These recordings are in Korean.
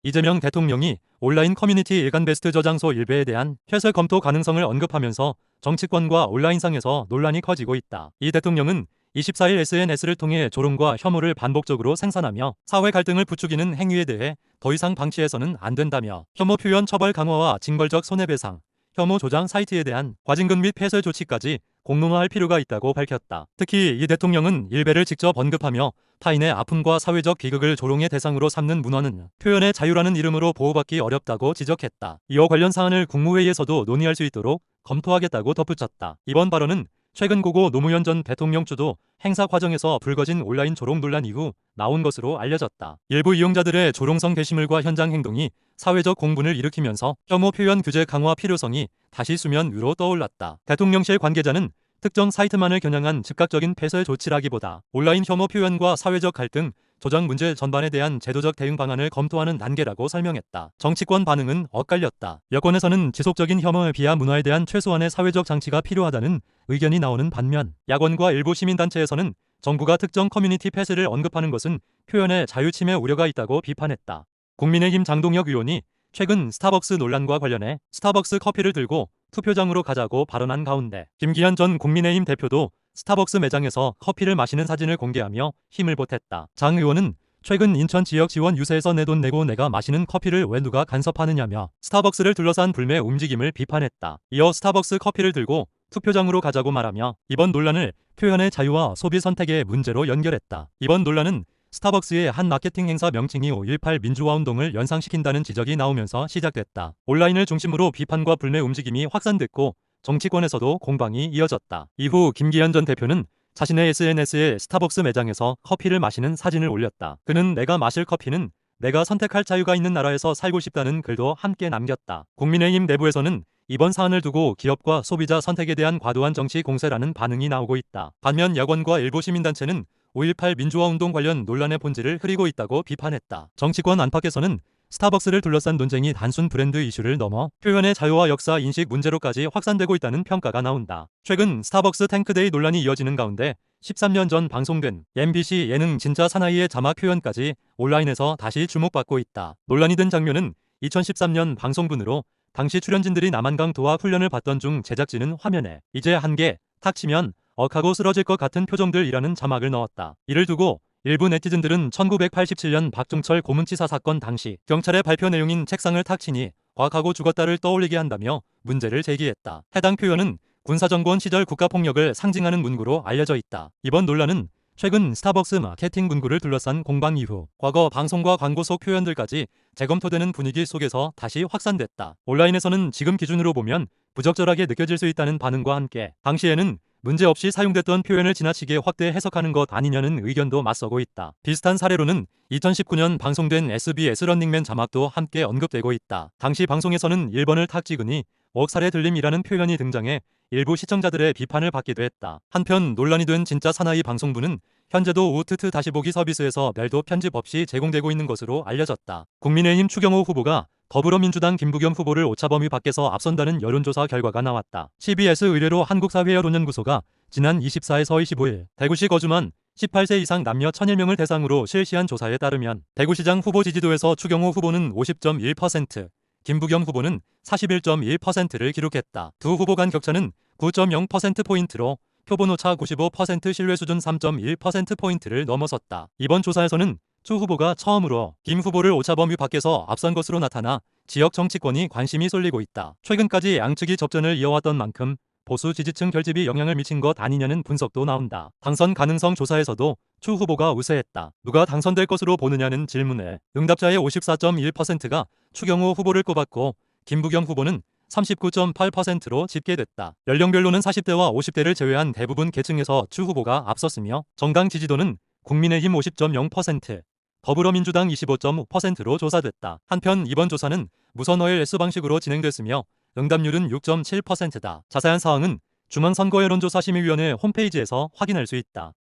이재명 대통령이 온라인 커뮤니티 일간 베스트 저장소 일베에 대한 폐쇄 검토 가능성을 언급하면서 정치권과 온라인상에서 논란이 커지고 있다. 이 대통령은 24일 SNS를 통해 조롱과 혐오를 반복적으로 생산하며 사회 갈등을 부추기는 행위에 대해 더 이상 방치해서는 안 된다며 혐오 표현 처벌 강화와 징벌적 손해배상, 혐오 조장 사이트에 대한 과징금 및 폐쇄 조치까지 공론화할 필요가 있다고 밝혔다. 특히 이 대통령은 일베를 직접 언급하며 타인의 아픔과 사회적 비극을 조롱의 대상으로 삼는 문화는 표현의 자유라는 이름으로 보호받기 어렵다고 지적했다. 이어 관련 사안을 국무회의에서도 논의할 수 있도록 검토하겠다고 덧붙였다. 이번 발언은 최근 고고 노무현 전 대통령 주도 행사 과정에서 불거진 온라인 조롱 논란 이후 나온 것으로 알려졌다. 일부 이용자들의 조롱성 게시물과 현장 행동이 사회적 공분을 일으키면서 혐오 표현 규제 강화 필요성이 다시 수면 위로 떠올랐다. 대통령실 관계자는 특정 사이트만을 겨냥한 즉각적인 폐쇄 조치라기보다 온라인 혐오 표현과 사회적 갈등, 조장 문제 전반에 대한 제도적 대응 방안을 검토하는 단계라고 설명했다. 정치권 반응은 엇갈렸다. 여권에서는 지속적인 혐오의 비하 문화에 대한 최소한의 사회적 장치가 필요하다는 의견이 나오는 반면 야권과 일부 시민단체에서는 정부가 특정 커뮤니티 폐쇄를 언급하는 것은 표현의 자유 침해 우려가 있다고 비판했다. 국민의힘 장동혁 의원이 최근 스타벅스 논란과 관련해 스타벅스 커피를 들고 투표장으로 가자고 발언한 가운데 김기현 전 국민의힘 대표도 스타벅스 매장에서 커피를 마시는 사진을 공개하며 힘을 보탰다. 장 의원은 최근 인천 지역 지원 유세에서 내 돈 내고 내가 마시는 커피를 왜 누가 간섭하느냐며 스타벅스를 둘러싼 불매 움직임을 비판했다. 이어 스타벅스 커피를 들고 투표장으로 가자고 말하며 이번 논란을 표현의 자유와 소비 선택의 문제로 연결했다. 이번 논란은 스타벅스의 한 마케팅 행사 명칭이 5.18 민주화운동을 연상시킨다는 지적이 나오면서 시작됐다. 온라인을 중심으로 비판과 불매 움직임이 확산됐고 정치권에서도 공방이 이어졌다. 이후 김기현 전 대표는 자신의 SNS에 스타벅스 매장에서 커피를 마시는 사진을 올렸다. 그는 내가 마실 커피는 내가 선택할 자유가 있는 나라에서 살고 싶다는 글도 함께 남겼다. 국민의힘 내부에서는 이번 사안을 두고 기업과 소비자 선택에 대한 과도한 정치 공세라는 반응이 나오고 있다. 반면 야권과 일부 시민단체는 5.18 민주화운동 관련 논란의 본질을 흐리고 있다고 비판했다. 정치권 안팎에서는 스타벅스를 둘러싼 논쟁이 단순 브랜드 이슈를 넘어 표현의 자유와 역사 인식 문제로까지 확산되고 있다는 평가가 나온다. 최근 스타벅스 탱크데이 논란이 이어지는 가운데 13년 전 방송된 MBC 예능 진짜 사나이의 자막 표현까지 온라인에서 다시 주목받고 있다. 논란이 된 장면은 2013년 방송분으로 당시 출연진들이 남한강 도하 훈련을 받던 중 제작진은 화면에 이제 한계 탁 치면 억하고 쓰러질 것 같은 표정들이라는 자막을 넣었다. 이를 두고 일부 네티즌들은 1987년 박종철 고문치사 사건 당시 경찰의 발표 내용인 책상을 탁 치니 곽하고 죽었다를 떠올리게 한다며 문제를 제기했다. 해당 표현은 군사정권 시절 국가폭력을 상징하는 문구로 알려져 있다. 이번 논란은 최근 스타벅스 마케팅 문구를 둘러싼 공방 이후 과거 방송과 광고 속 표현들까지 재검토되는 분위기 속에서 다시 확산됐다. 온라인에서는 지금 기준으로 보면 부적절하게 느껴질 수 있다는 반응과 함께 당시에는 문제없이 사용됐던 표현을 지나치게 확대 해석하는 것 아니냐는 의견도 맞서고 있다. 비슷한 사례로는 2019년 방송된 SBS 런닝맨 자막도 함께 언급되고 있다. 당시 방송에서는 1번을 탁 찍으니 억살에 들림이라는 표현이 등장해 일부 시청자들의 비판을 받기도 했다. 한편 논란이 된 진짜 사나이 방송부는 현재도 우트트 다시 보기 서비스에서 별도 편집 없이 제공되고 있는 것으로 알려졌다. 국민의힘 추경호 후보가 더불어민주당 김부겸 후보를 오차범위 밖에서 앞선다는 여론조사 결과가 나왔다. CBS 의뢰로 한국사회여론연구소가 지난 24에서 25일 대구시 거주만 18세 이상 남녀 1001명을 대상으로 실시한 조사에 따르면 대구시장 후보 지지도에서 추경호 후보는 50.1%, 김부겸 후보는 41.1%를 기록했다. 두 후보 간 격차는 9.0%포인트로 표본오차 95% 신뢰 수준 3.1%포인트를 넘어섰다. 이번 조사에서는 추 후보가 처음으로 김 후보를 오차범위 밖에서 앞선 것으로 나타나 지역 정치권이 관심이 쏠리고 있다. 최근까지 양측이 접전을 이어왔던 만큼 보수 지지층 결집이 영향을 미친 것 아니냐는 분석도 나온다. 당선 가능성 조사에서도 추 후보가 우세했다. 누가 당선될 것으로 보느냐는 질문에 응답자의 54.1%가 추경호 후보를 꼽았고 김부겸 후보는 39.8%로 집계됐다. 연령별로는 40대와 50대를 제외한 대부분 계층에서 추 후보가 앞섰으며 정당 지지도는 국민의힘 50.0%, 더불어민주당 25.5%로 조사됐다. 한편 이번 조사는 무선 OLS 방식으로 진행됐으며 응답률은 6.7%다. 자세한 사항은 중앙선거여론조사심의위원회 홈페이지에서 확인할 수 있다.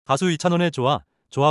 가수 이찬원의 조아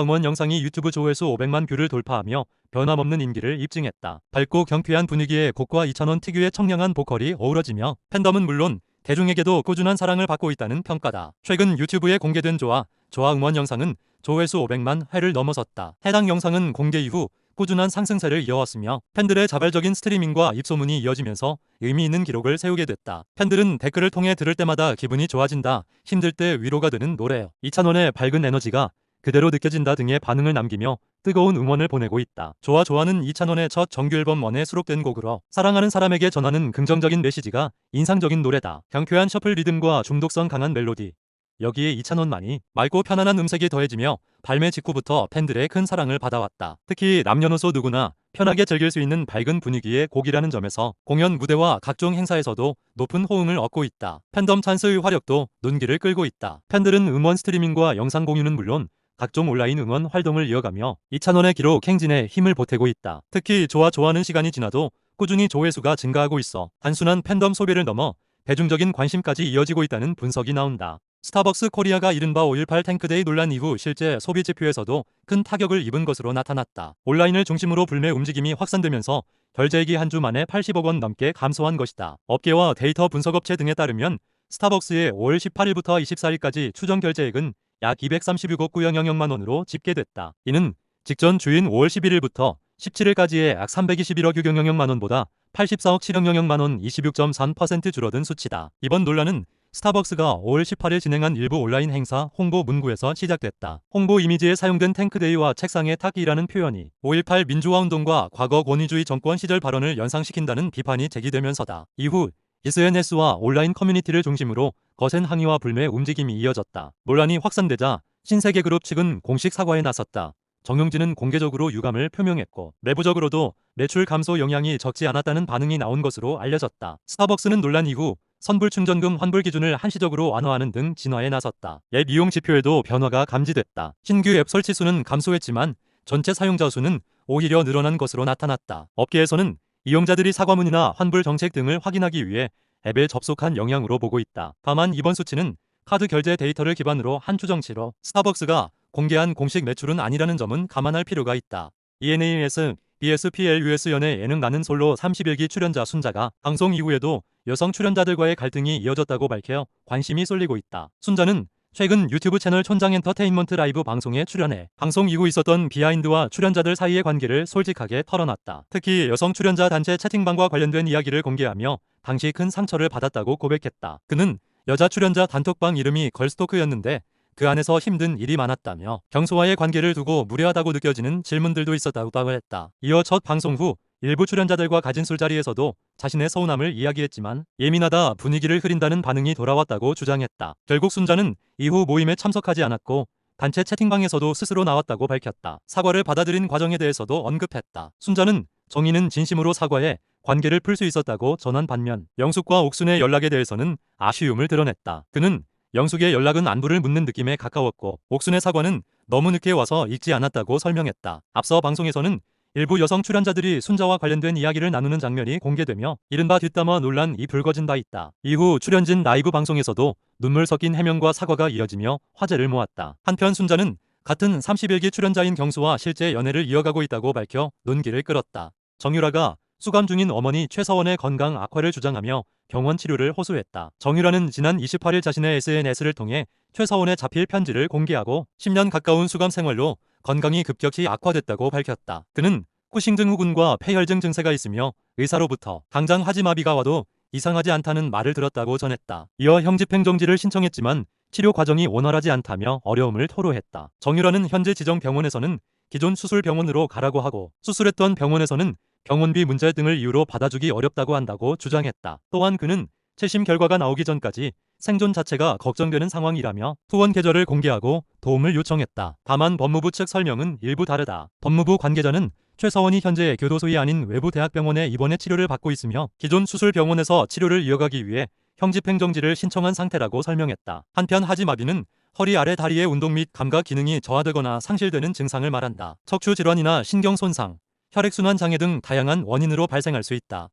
음원 영상이 유튜브 조회수 500만 뷰를 돌파하며 변함없는 인기를 입증했다. 밝고 경쾌한 분위기에 곡과 이찬원 특유의 청량한 보컬이 어우러지며 팬덤은 물론 대중에게도 꾸준한 사랑을 받고 있다는 평가다. 최근 유튜브에 공개된 조아 음원 영상은 조회수 500만 회를 넘어섰다. 해당 영상은 공개 이후 꾸준한 상승세를 이어왔으며 팬들의 자발적인 스트리밍과 입소문이 이어지면서 의미 있는 기록을 세우게 됐다. 팬들은 댓글을 통해 들을 때마다 기분이 좋아진다, 힘들 때 위로가 되는 노래, 이찬원의 밝은 에너지가 그대로 느껴진다 등의 반응을 남기며 뜨거운 응원을 보내고 있다. 좋아는 이찬원의 첫 정규 앨범 원에 수록된 곡으로 사랑하는 사람에게 전하는 긍정적인 메시지가 인상적인 노래다. 경쾌한 셔플 리듬과 중독성 강한 멜로디, 여기에 이찬원만이 맑고 편안한 음색이 더해지며 발매 직후부터 팬들의 큰 사랑을 받아왔다. 특히 남녀노소 누구나 편하게 즐길 수 있는 밝은 분위기의 곡이라는 점에서 공연 무대와 각종 행사에서도 높은 호응을 얻고 있다. 팬덤 찬스의 화력도 눈길을 끌고 있다. 팬들은 음원 스트리밍과 영상 공유는 물론 각종 온라인 응원 활동을 이어가며 이찬원의 기록 행진에 힘을 보태고 있다. 특히 좋아하는 시간이 지나도 꾸준히 조회수가 증가하고 있어 단순한 팬덤 소비를 넘어 대중적인 관심까지 이어지고 있다는 분석이 나온다. 스타벅스 코리아가 이른바 5.18 탱크데이 논란 이후 실제 소비 지표에서도 큰 타격을 입은 것으로 나타났다. 온라인을 중심으로 불매 움직임이 확산되면서 결제액이 한 주 만에 80억 원 넘게 감소한 것이다. 업계와 데이터 분석업체 등에 따르면 스타벅스의 5월 18일부터 24일까지 추정 결제액은 약 236억 900여만 원으로 집계됐다. 이는 직전 주인 5월 11일부터 17일까지의 약 321억 600여만 원보다 84억 700여만 원 26.3% 줄어든 수치다. 이번 논란은 스타벅스가 5월 18일 진행한 일부 온라인 행사 홍보 문구에서 시작됐다. 홍보 이미지에 사용된 탱크데이와 책상에 탁이라는 표현이 5.18 민주화운동과 과거 권위주의 정권 시절 발언을 연상시킨다는 비판이 제기되면서다. 이후 SNS와 온라인 커뮤니티를 중심으로 거센 항의와 불매 움직임이 이어졌다. 논란이 확산되자 신세계그룹 측은 공식 사과에 나섰다. 정용진은 공개적으로 유감을 표명했고 내부적으로도 매출 감소 영향이 적지 않았다는 반응이 나온 것으로 알려졌다. 스타벅스는 논란 이후 선불 충전금 환불 기준을 한시적으로 완화하는 등 진화에 나섰다. 앱 이용 지표에도 변화가 감지됐다. 신규 앱 설치 수는 감소했지만 전체 사용자 수는 오히려 늘어난 것으로 나타났다. 업계에서는 이용자들이 사과문이나 환불 정책 등을 확인하기 위해 앱에 접속한 영향으로 보고 있다. 다만 이번 수치는 카드 결제 데이터를 기반으로 한 추정치로 스타벅스가 공개한 공식 매출은 아니라는 점은 감안할 필요가 있다. ENAS, BSPLUS 연애 예능 나는 솔로 31기 출연자 순자가 방송 이후에도 여성 출연자들과의 갈등이 이어졌다고 밝혀 관심이 쏠리고 있다. 순자는 최근 유튜브 채널 촌장 엔터테인먼트 라이브 방송에 출연해 방송 이후 있었던 비하인드와 출연자들 사이의 관계를 솔직하게 털어놨다. 특히 여성 출연자 단체 채팅방과 관련된 이야기를 공개하며 당시 큰 상처를 받았다고 고백했다. 그는 여자 출연자 단톡방 이름이 걸스토크였는데 그 안에서 힘든 일이 많았다며 경소와의 관계를 두고 무례하다고 느껴지는 질문들도 있었다고 했다. 이어 첫 방송 후 일부 출연자들과 가진 술자리에서도 자신의 서운함을 이야기했지만 예민하다, 분위기를 흐린다는 반응이 돌아왔다고 주장했다. 결국 순자는 이후 모임에 참석하지 않았고 단체 채팅방에서도 스스로 나왔다고 밝혔다. 사과를 받아들인 과정에 대해서도 언급했다. 순자는 정의는 진심으로 사과해 관계를 풀 수 있었다고 전한 반면 영숙과 옥순의 연락에 대해서는 아쉬움을 드러냈다. 그는 영숙의 연락은 안부를 묻는 느낌에 가까웠고 옥순의 사과는 너무 늦게 와서 읽지 않았다고 설명했다. 앞서 방송에서는 일부 여성 출연자들이 순자와 관련된 이야기를 나누는 장면이 공개되며 이른바 뒷담화 논란이 불거진 바 있다. 이후 출연진 라이브 방송에서도 눈물 섞인 해명과 사과가 이어지며 화제를 모았다. 한편 순자는 같은 31기 출연자인 경수와 실제 연애를 이어가고 있다고 밝혀 논기를 끌었다. 정유라가 수감 중인 어머니 최서원의 건강 악화를 주장하며 병원 치료를 호소했다. 정유라는 지난 28일 자신의 SNS를 통해 최서원의 자필 편지를 공개하고 10년 가까운 수감 생활로 건강이 급격히 악화됐다고 밝혔다. 그는 쿠싱증 후군과 폐혈증 증세가 있으며 의사로부터 당장 하지마비가 와도 이상하지 않다는 말을 들었다고 전했다. 이어 형집행정지를 신청했지만 치료 과정이 원활하지 않다며 어려움을 토로했다. 정유라는 현재 지정 병원에서는 기존 수술병원으로 가라고 하고 수술했던 병원에서는 병원비 문제 등을 이유로 받아주기 어렵다고 한다고 주장했다. 또한 그는 재심 결과가 나오기 전까지 생존 자체가 걱정되는 상황이라며 투원 계좌를 공개하고 도움을 요청했다. 다만 법무부 측 설명은 일부 다르다. 법무부 관계자는 최서원이 현재 교도소이 아닌 외부 대학병원에 입원해 치료를 받고 있으며 기존 수술병원에서 치료를 이어가기 위해 형집행정지를 신청한 상태라고 설명했다. 한편 하지마비는 허리 아래 다리의 운동 및 감각 기능이 저하되거나 상실되는 증상을 말한다. 척추 질환이나 신경 손상, 혈액순환 장애 등 다양한 원인으로 발생할 수 있다.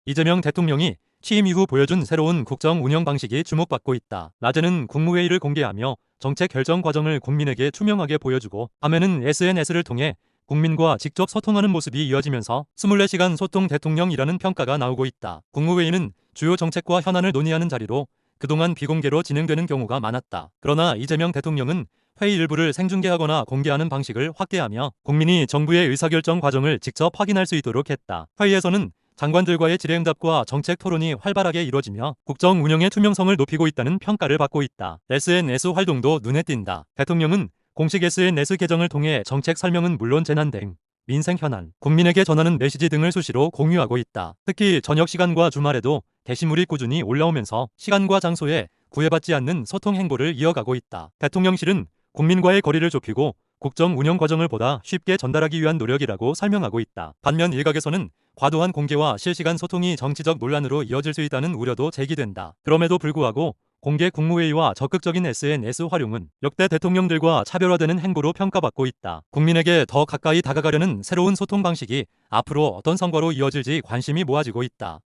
이재명 대통령이 취임 이후 보여준 새로운 국정 운영 방식이 주목받고 있다. 낮에는 국무회의를 공개하며 정책 결정 과정을 국민에게 투명하게 보여주고 밤에는 SNS를 통해 국민과 직접 소통하는 모습이 이어지면서 24시간 소통 대통령이라는 평가가 나오고 있다. 국무회의는 주요 정책과 현안을 논의하는 자리로 그동안 비공개로 진행되는 경우가 많았다. 그러나 이재명 대통령은 회의 일부를 생중계하거나 공개하는 방식을 확대하며 국민이 정부의 의사결정 과정을 직접 확인할 수 있도록 했다. 회의에서는 장관들과의 질의응답과 정책 토론이 활발하게 이뤄지며 국정 운영의 투명성을 높이고 있다는 평가를 받고 있다. SNS 활동도 눈에 띈다. 대통령은 공식 SNS 계정을 통해 정책 설명은 물론 재난 대응, 민생 현안, 국민에게 전하는 메시지 등을 수시로 공유하고 있다. 특히 저녁 시간과 주말에도 게시물이 꾸준히 올라오면서 시간과 장소에 구애받지 않는 소통 행보를 이어가고 있다. 대통령실은 국민과의 거리를 좁히고 국정 운영 과정을 보다 쉽게 전달하기 위한 노력이라고 설명하고 있다. 반면 일각에서는 과도한 공개와 실시간 소통이 정치적 논란으로 이어질 수 있다는 우려도 제기된다. 그럼에도 불구하고 공개 국무회의와 적극적인 SNS 활용은 역대 대통령들과 차별화되는 행보로 평가받고 있다. 국민에게 더 가까이 다가가려는 새로운 소통 방식이 앞으로 어떤 성과로 이어질지 관심이 모아지고 있다.